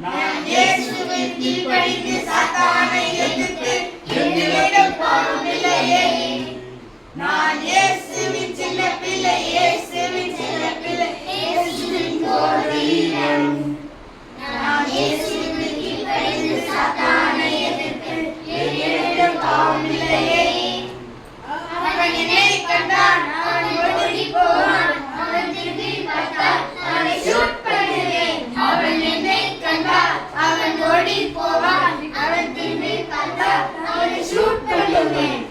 நான் இயேசுவின் கீழ்ப்படிந்து சாத்தானை எதிர்த்து என்னிடம் பாவமில்லையே. நான் இயேசுவின் சின்ன பிள்ளை, இயேசுவின் சின்ன பிள்ளை, இயேசுவின் கோரியம். நான் இயேசுவின் கீழ்ப்படிந்து சாத்தானை எதிர்த்து என்னிடம் பாவமில்லையே. அவன் என்னை கண்டான், அவன் ஓடி போவான். அவன் திரும்பி பார்த்தால் அவனை ஷூட் பண்ணுவேன். அவன் என்னை கண்டான், அவன் ஓடி போவான். அவன் திரும்பி பார்த்தால் அவனை ஷூட் பண்ணுவேன்.